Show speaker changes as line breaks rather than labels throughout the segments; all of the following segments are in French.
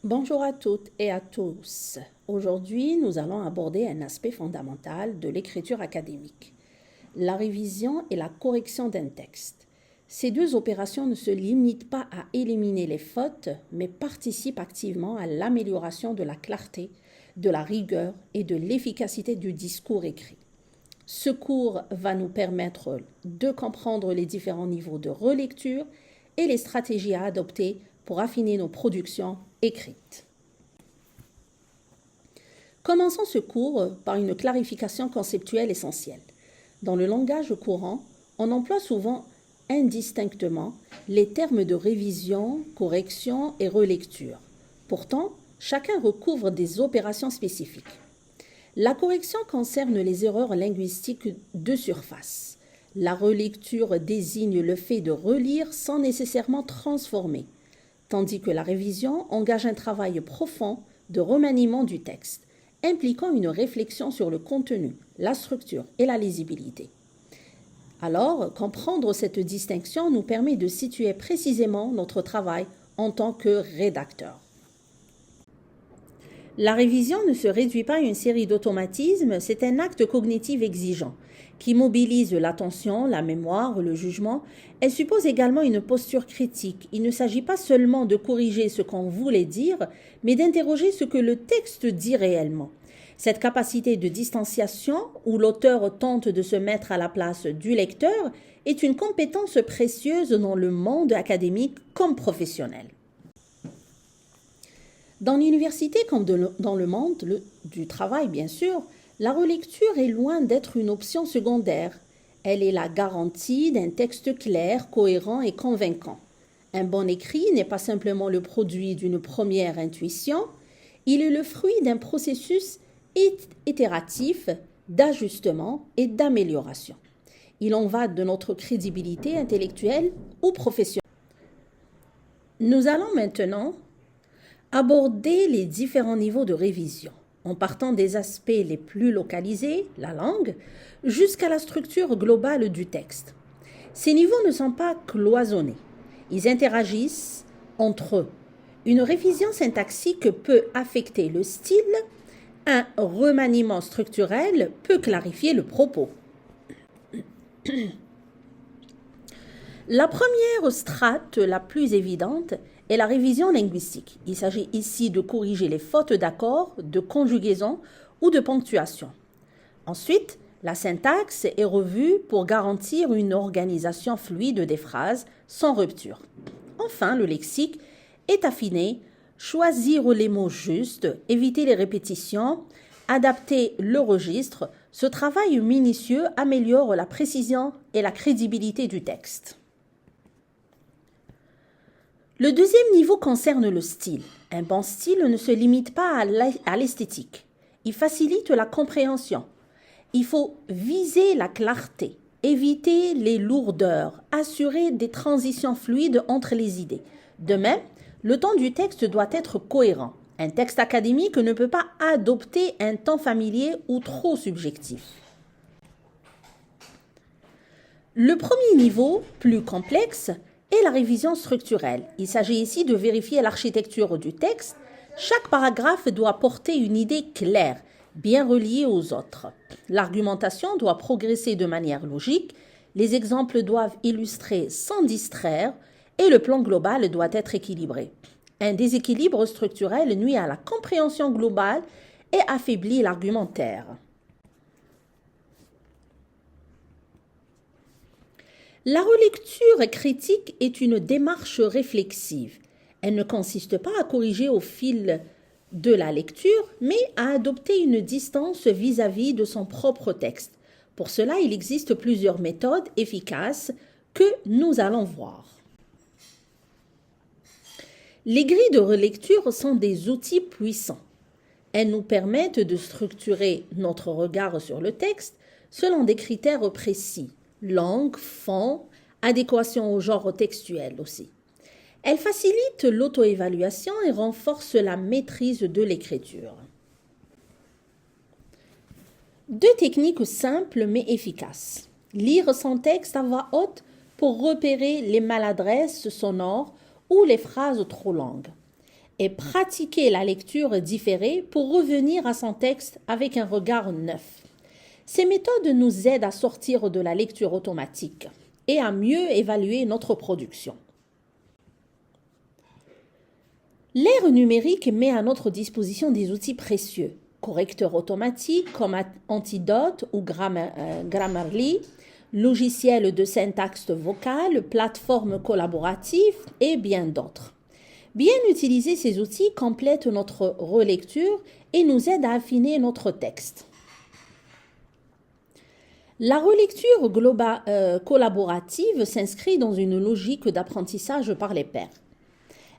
Bonjour à toutes et à tous. Aujourd'hui, nous allons aborder un aspect fondamental de l'écriture académique, la révision et la correction d'un texte. Ces deux opérations ne se limitent pas à éliminer les fautes, mais participent activement à l'amélioration de la clarté, de la rigueur et de l'efficacité du discours écrit. Ce cours va nous permettre de comprendre les différents niveaux de relecture et les stratégies à adopter pour affiner nos productions écrites. Commençons ce cours par une clarification conceptuelle essentielle. Dans le langage courant, on emploie souvent indistinctement les termes de révision, correction et relecture. Pourtant, chacun recouvre des opérations spécifiques. La correction concerne les erreurs linguistiques de surface. La relecture désigne le fait de relire sans nécessairement transformer, tandis que la révision engage un travail profond de remaniement du texte, impliquant une réflexion sur le contenu, la structure et la lisibilité. Alors, comprendre cette distinction nous permet de situer précisément notre travail en tant que rédacteur. La révision ne se réduit pas à une série d'automatismes, c'est un acte cognitif exigeant qui mobilise l'attention, la mémoire, le jugement. Elle suppose également une posture critique. Il ne s'agit pas seulement de corriger ce qu'on voulait dire, mais d'interroger ce que le texte dit réellement. Cette capacité de distanciation, où l'auteur tente de se mettre à la place du lecteur, est une compétence précieuse dans le monde académique comme professionnel. Dans l'université comme dans le monde du travail, bien sûr, la relecture est loin d'être une option secondaire. Elle est la garantie d'un texte clair, cohérent et convaincant. Un bon écrit n'est pas simplement le produit d'une première intuition, il est le fruit d'un processus itératif d'ajustement et d'amélioration. Il en va de notre crédibilité intellectuelle ou professionnelle. Nous allons maintenant aborder les différents niveaux de révision, en partant des aspects les plus localisés, la langue, jusqu'à la structure globale du texte. Ces niveaux ne sont pas cloisonnés, ils interagissent entre eux. Une révision syntaxique peut affecter le style, un remaniement structurel peut clarifier le propos. La première strate, la plus évidente, est la révision linguistique. Il s'agit ici de corriger les fautes d'accord, de conjugaison ou de ponctuation. Ensuite, la syntaxe est revue pour garantir une organisation fluide des phrases sans rupture. Enfin, le lexique est affiné, choisir les mots justes, éviter les répétitions, adapter le registre. Ce travail minutieux améliore la précision et la crédibilité du texte. Le deuxième niveau concerne le style. Un bon style ne se limite pas à l'esthétique. Il facilite la compréhension. Il faut viser la clarté, éviter les lourdeurs, assurer des transitions fluides entre les idées. De même, le ton du texte doit être cohérent. Un texte académique ne peut pas adopter un ton familier ou trop subjectif. Le premier niveau, plus complexe, est la révision structurelle. Il s'agit ici de vérifier l'architecture du texte. Chaque paragraphe doit porter une idée claire, bien reliée aux autres. L'argumentation doit progresser de manière logique, les exemples doivent illustrer sans distraire et le plan global doit être équilibré. Un déséquilibre structurel nuit à la compréhension globale et affaiblit l'argumentaire. La relecture critique est une démarche réflexive. Elle ne consiste pas à corriger au fil de la lecture, mais à adopter une distance vis-à-vis de son propre texte. Pour cela, il existe plusieurs méthodes efficaces que nous allons voir. Les grilles de relecture sont des outils puissants. Elles nous permettent de structurer notre regard sur le texte selon des critères précis. Langue, fond, adéquation au genre textuel aussi. Elle facilite l'auto-évaluation et renforce la maîtrise de l'écriture. Deux techniques simples mais efficaces. Lire son texte à voix haute pour repérer les maladresses sonores ou les phrases trop longues. et pratiquer la lecture différée pour revenir à son texte avec un regard neuf. Ces méthodes nous aident à sortir de la lecture automatique et à mieux évaluer notre production. L'ère numérique met à notre disposition des outils précieux, correcteurs automatiques comme Antidote ou Grammarly, logiciels de syntaxe vocale, plateformes collaboratives et bien d'autres. Bien utiliser ces outils complète notre relecture et nous aide à affiner notre texte. La relecture collaborative s'inscrit dans une logique d'apprentissage par les pairs.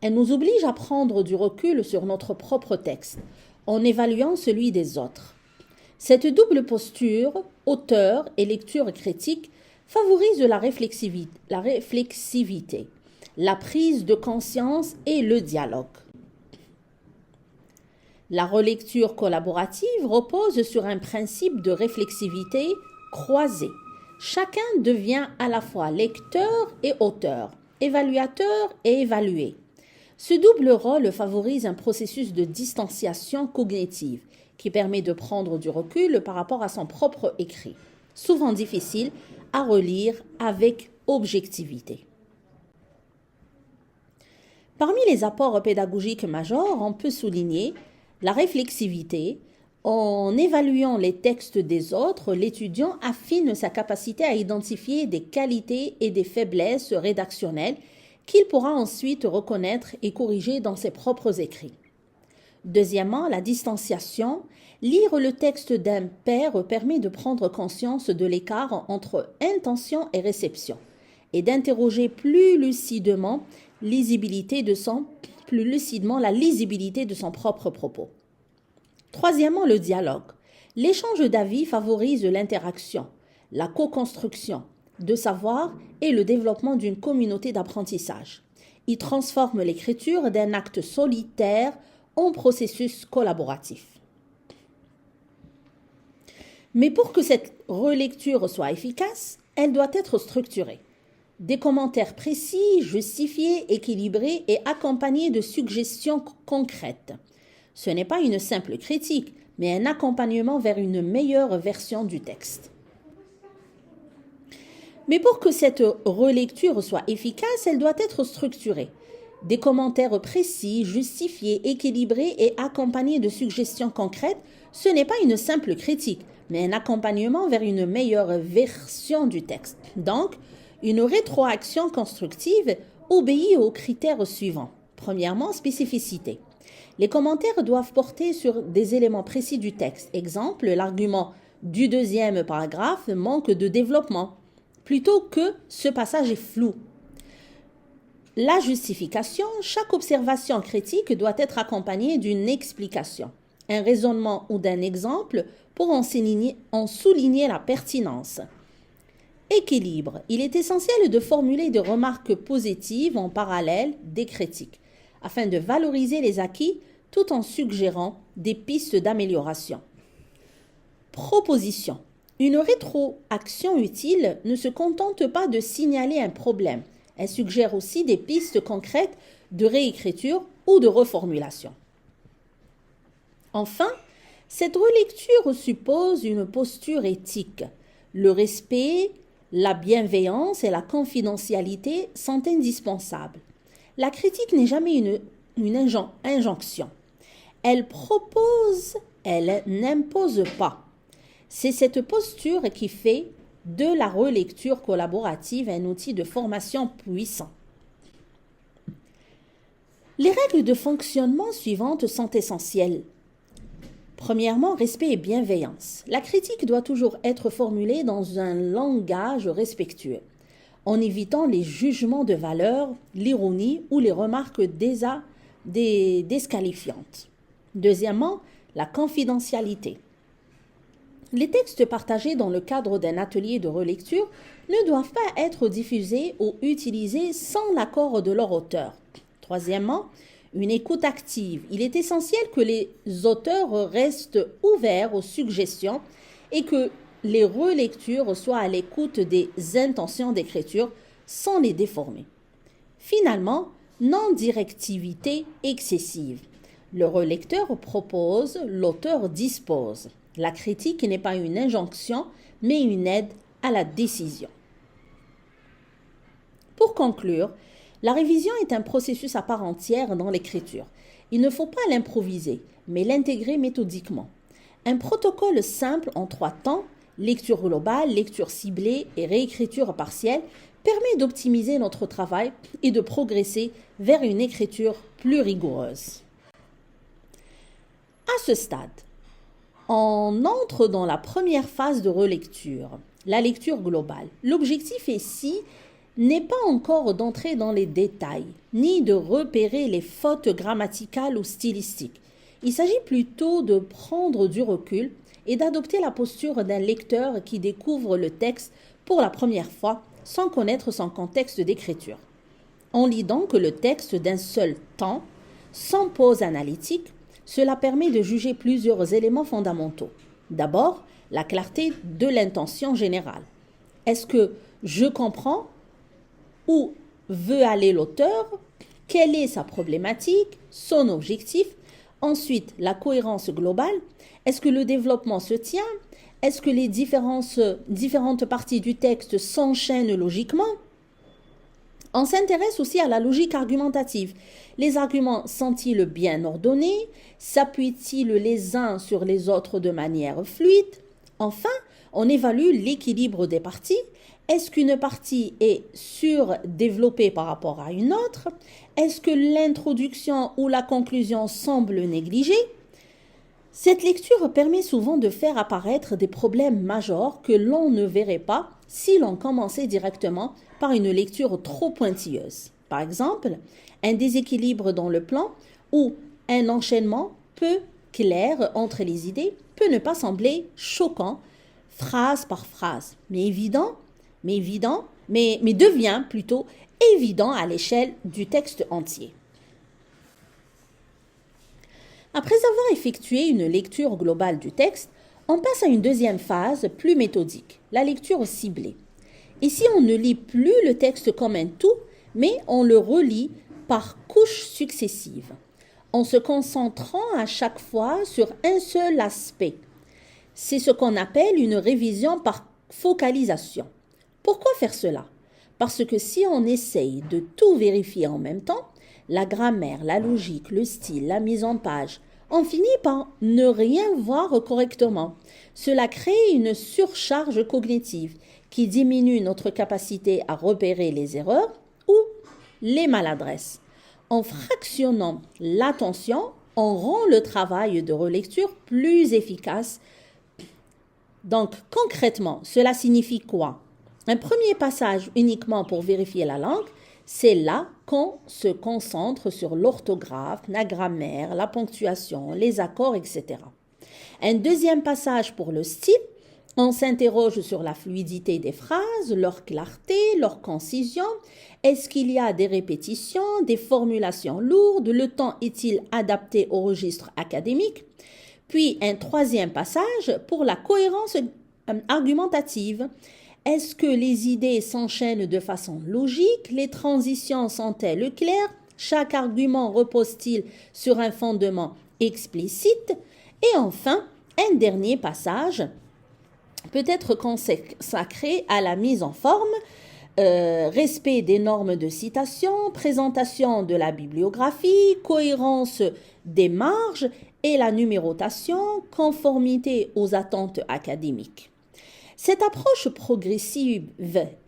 Elle nous oblige à prendre du recul sur notre propre texte, en évaluant celui des autres. Cette double posture, auteur et lecture critique, favorise la réflexivité, la prise de conscience et le dialogue. La relecture collaborative repose sur un principe de réflexivité croisée. Chacun devient à la fois lecteur et auteur, évaluateur et évalué. Ce double rôle favorise un processus de distanciation cognitive qui permet de prendre du recul par rapport à son propre écrit, souvent difficile à relire avec objectivité. Parmi les apports pédagogiques majeurs, on peut souligner la réflexivité. En évaluant les textes des autres, l'étudiant affine sa capacité à identifier des qualités et des faiblesses rédactionnelles qu'il pourra ensuite reconnaître et corriger dans ses propres écrits. Deuxièmement, la distanciation. Lire le texte d'un pair permet de prendre conscience de l'écart entre intention et réception et d'interroger plus lucidement la lisibilité de son propre propos. Troisièmement, le dialogue. L'échange d'avis favorise l'interaction, la co-construction de savoir et le développement d'une communauté d'apprentissage. Il transforme l'écriture d'un acte solitaire en processus collaboratif. Mais pour que cette relecture soit efficace, elle doit être structurée. Des commentaires précis, justifiés, équilibrés et accompagnés de suggestions concrètes. Ce n'est pas une simple critique, mais un accompagnement vers une meilleure version du texte. Mais pour que cette relecture soit efficace, elle doit être structurée. Des commentaires précis, justifiés, équilibrés et accompagnés de suggestions concrètes, ce n'est pas une simple critique, mais un accompagnement vers une meilleure version du texte. Donc, une rétroaction constructive obéit aux critères suivants. Premièrement, spécificité. Les commentaires doivent porter sur des éléments précis du texte. Exemple, l'argument du deuxième paragraphe manque de développement, plutôt que ce passage est flou. La justification, chaque observation critique doit être accompagnée d'une explication, un raisonnement ou d'un exemple pour en souligner la pertinence. Équilibre. Il est essentiel de formuler des remarques positives en parallèle des critiques, afin de valoriser les acquis tout en suggérant des pistes d'amélioration. Proposition. Une rétroaction utile ne se contente pas de signaler un problème. Elle suggère aussi des pistes concrètes de réécriture ou de reformulation. Enfin, cette relecture suppose une posture éthique. Le respect, la bienveillance et la confidentialité sont indispensables. La critique n'est jamais une injonction. Elle propose, elle n'impose pas. C'est cette posture qui fait de la relecture collaborative un outil de formation puissant. Les règles de fonctionnement suivantes sont essentielles. Premièrement, respect et bienveillance. La critique doit toujours être formulée dans un langage respectueux, en évitant les jugements de valeur, l'ironie ou les remarques desqualifiantes. Deuxièmement, la confidentialité. Les textes partagés dans le cadre d'un atelier de relecture ne doivent pas être diffusés ou utilisés sans l'accord de leur auteur. Troisièmement, une écoute active. Il est essentiel que les auteurs restent ouverts aux suggestions et que les relectures soient à l'écoute des intentions d'écriture sans les déformer. Finalement, Non-directivité excessive. Le relecteur propose, l'auteur dispose. La critique n'est pas une injonction, mais une aide à la décision. Pour conclure, la révision est un processus à part entière dans l'écriture. Il ne faut pas l'improviser, mais l'intégrer méthodiquement. Un protocole simple en 3 temps, lecture globale, lecture ciblée et réécriture partielle, permet d'optimiser notre travail et de progresser vers une écriture plus rigoureuse. À ce stade, on entre dans la première phase de relecture, la lecture globale. L'objectif ici n'est pas encore d'entrer dans les détails, ni de repérer les fautes grammaticales ou stylistiques. Il s'agit plutôt de prendre du recul et d'adopter la posture d'un lecteur qui découvre le texte pour la première fois sans connaître son contexte d'écriture. On lit donc le texte d'un seul temps, sans pause analytique. Cela permet de juger plusieurs éléments fondamentaux. D'abord, la clarté de l'intention générale. Est-ce que je comprends où veut aller l'auteur? Quelle est sa problématique, son objectif? Ensuite, la cohérence globale. Est-ce que le développement se tient? Est-ce que les différentes parties du texte s'enchaînent logiquement? On s'intéresse aussi à la logique argumentative. Les arguments sont-ils bien ordonnés? S'appuient-ils les uns sur les autres de manière fluide? Enfin, on évalue l'équilibre des parties. Est-ce qu'une partie est surdéveloppée par rapport à une autre? Est-ce que l'introduction ou la conclusion semble négligée? Cette lecture permet souvent de faire apparaître des problèmes majeurs que l'on ne verrait pas si l'on commençait directement par une lecture trop pointilleuse. Par exemple, un déséquilibre dans le plan ou un enchaînement peu clair entre les idées peut ne pas sembler choquant phrase par phrase, mais devient plutôt évident à l'échelle du texte entier. Après avoir effectué une lecture globale du texte, on passe à une deuxième phase plus méthodique, la lecture ciblée. Ici, on ne lit plus le texte comme un tout, mais on le relit par couches successives, en se concentrant à chaque fois sur un seul aspect. C'est ce qu'on appelle une révision par focalisation. Pourquoi faire cela? Parce que si on essaye de tout vérifier en même temps, la grammaire, la logique, le style, la mise en page, on finit par ne rien voir correctement. Cela crée une surcharge cognitive qui diminue notre capacité à repérer les erreurs ou les maladresses. En fractionnant l'attention, on rend le travail de relecture plus efficace. Donc, concrètement, cela signifie quoi? Un premier passage uniquement pour vérifier la langue, c'est là qu'on se concentre sur l'orthographe, la grammaire, la ponctuation, les accords, etc. Un deuxième passage pour le style, on s'interroge sur la fluidité des phrases, leur clarté, leur concision. Est-ce qu'il y a des répétitions, des formulations lourdes? Le temps est-il adapté au registre académique? Puis un troisième passage pour la cohérence argumentative. Est-ce que les idées s'enchaînent de façon logique? Les transitions sont-elles claires? Chaque argument repose-t-il sur un fondement explicite? Et enfin, un dernier passage peut être consacré à la mise en forme, respect des normes de citation, présentation de la bibliographie, cohérence des marges et la numérotation, conformité aux attentes académiques. Cette approche progressive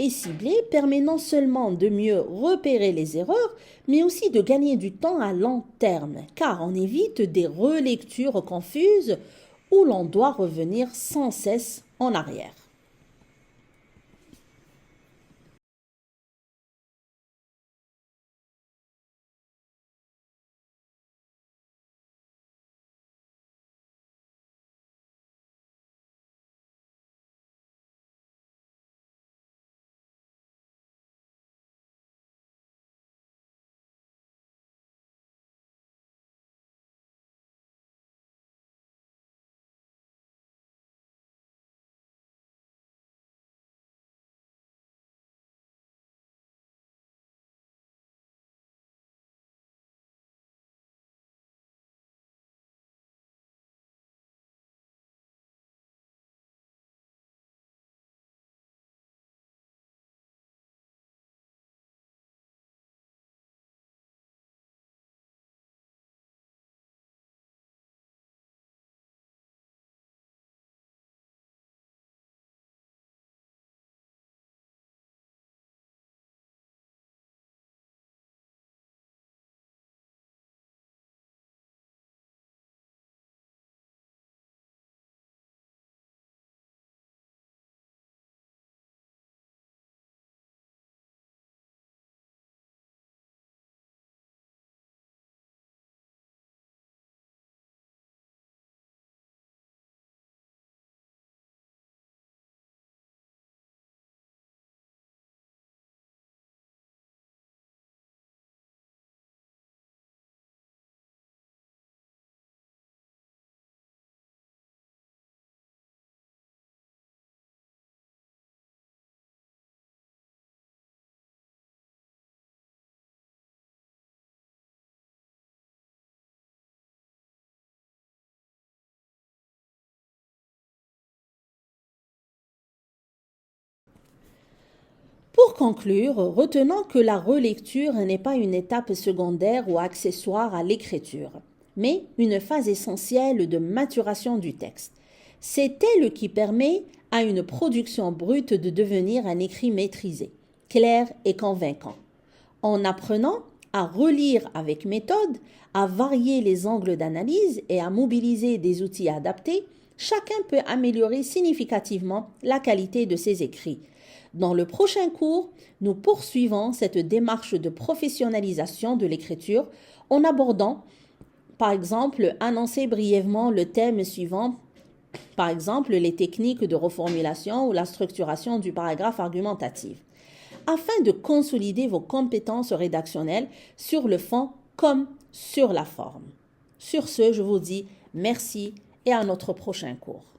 et ciblée permet non seulement de mieux repérer les erreurs, mais aussi de gagner du temps à long terme, car on évite des relectures confuses où l'on doit revenir sans cesse en arrière. conclure, retenons que la relecture n'est pas une étape secondaire ou accessoire à l'écriture, mais une phase essentielle de maturation du texte. C'est elle qui permet à une production brute de devenir un écrit maîtrisé, clair et convaincant. En apprenant à relire avec méthode, à varier les angles d'analyse et à mobiliser des outils adaptés, chacun peut améliorer significativement la qualité de ses écrits. Dans le prochain cours, nous poursuivons cette démarche de professionnalisation de l'écriture en abordant, par exemple, annoncer brièvement le thème suivant, par exemple, les techniques de reformulation ou la structuration du paragraphe argumentatif, afin de consolider vos compétences rédactionnelles sur le fond comme sur la forme. Sur ce, je vous dis merci et à notre prochain cours.